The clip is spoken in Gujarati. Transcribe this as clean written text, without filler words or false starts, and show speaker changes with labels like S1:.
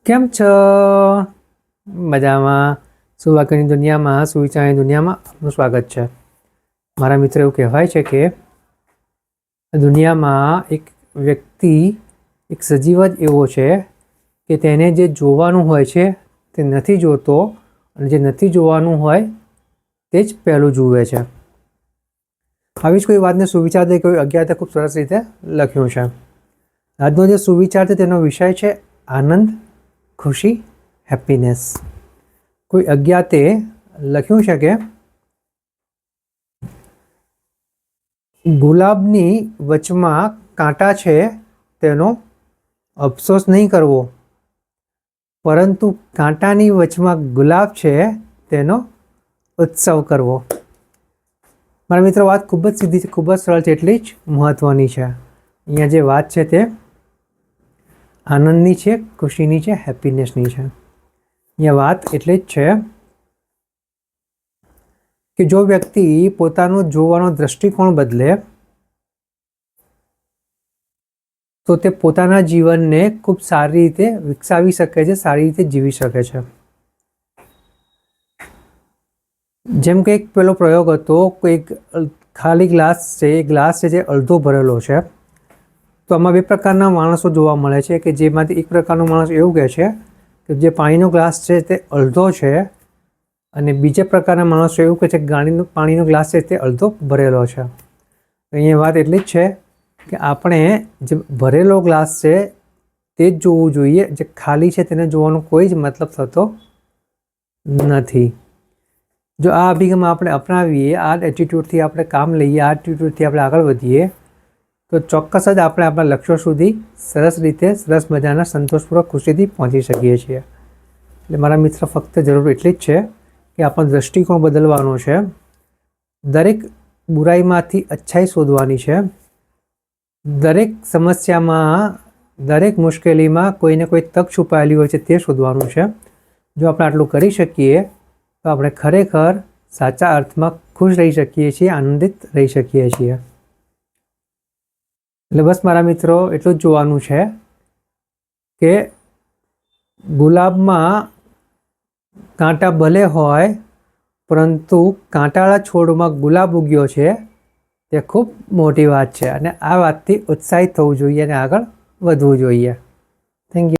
S1: કેમ છો? મજામાં? સુવાક્યની દુનિયામાં, સુવિચારની દુનિયામાં આપનું સ્વાગત છે. મારા મિત્ર, એવું કહેવાય છે કે દુનિયામાં એક વ્યક્તિ, એક સજીવ જ એવો છે કે તેને જે જોવાનું હોય છે તે નથી જોતો, અને જે નથી જોવાનું હોય તે જ પહેલું જુએ છે. આવી જ કોઈ વાતને સુવિચાર દે કોઈ અજ્ઞાતે ખૂબ સરસ રીતે લખ્યું છે. આજનો જે સુવિચાર છે તેનો વિષય છે આનંદ, ખુશી, હેપીનેસ. કોઈ અજ્ઞાતે લખ્યું છે કે ગુલાબની વચમાં કાંટા છે તેનો અફસોસ નહીં કરવો, પરંતુ કાંટાની વચમાં ગુલાબ છે તેનો ઉત્સવ કરવો. મારા મિત્રો, વાત ખૂબ જ સીધી છે, ખૂબ જ સરળ છે, એટલી જ મહત્વની છે. અહીંયા જે વાત છે તે આનંદની છે, ખુશીની છે, હેપીનેસની છે. અહીંયા વાત એટલે જ છે કે જો વ્યક્તિ પોતાનું જોવાનો દ્રષ્ટિકોણ બદલે તો તે પોતાના જીવનને ખૂબ સારી રીતે વિકસાવી શકે છે, સારી રીતે જીવી શકે છે. જેમ કે એક પેલો પ્રયોગ હતો, એક ખાલી ગ્લાસ છે, એ ગ્લાસ છે જે અડધો ભરેલો છે. તો આમાં બે પ્રકારના માણસો જોવા મળે છે કે જેમાંથી એક પ્રકારનો માણસ એવું કહે છે કે જે પાણીનો ગ્લાસ છે તે અડધો છે, અને બીજા પ્રકારના માણસો એવું કહે છે કે પાણીનો ગ્લાસ છે તે અડધો ભરેલો છે. અહીંયા વાત એટલી જ છે કે આપણે જે ભરેલો ગ્લાસ છે તે જ જોવું જોઈએ, જે ખાલી છે તેને જોવાનો કોઈ જ મતલબ થતો નથી. જો આ અભિગમ આપણે અપનાવીએ, આ એટીટ્યૂડથી આપણે કામ લઈએ, આ એટીટ્યૂડથી આપણે આગળ વધીએ, તો ચોક્કસ જ આપણે આપણા લક્ષ્યો સુધી સરસ રીતે, સરસ મજાના સંતોષપૂર્વક, ખુશીથી પહોંચી શકીએ છીએ. એટલે મારા મિત્ર, ફક્ત જરૂર એટલી જ છે કે આપણો દૃષ્ટિકોણ બદલવાનો છે. દરેક બુરાઈમાંથી અચ્છાઈ શોધવાની છે. દરેક સમસ્યામાં, દરેક મુશ્કેલીમાં કોઈને કોઈ તક છુપાયેલી હોય છે તે શોધવાનું છે. જો આપણે આટલું કરી શકીએ તો આપણે ખરેખર સાચા અર્થમાં ખુશ રહી શકીએ છીએ, આનંદિત રહી શકીએ છીએ. એટલે બસ મારા મિત્રો, એટલું જ જોવાનું છે કે ગુલાબમાં કાંટા ભલે હોય, પરંતુ કાંટાળા છોડમાં ગુલાબ ઉગ્યો છે તે ખૂબ મોટી વાત છે, અને આ વાતથી ઉત્સાહિત થવું જોઈએ અને આગળ વધવું જોઈએ. Thank you.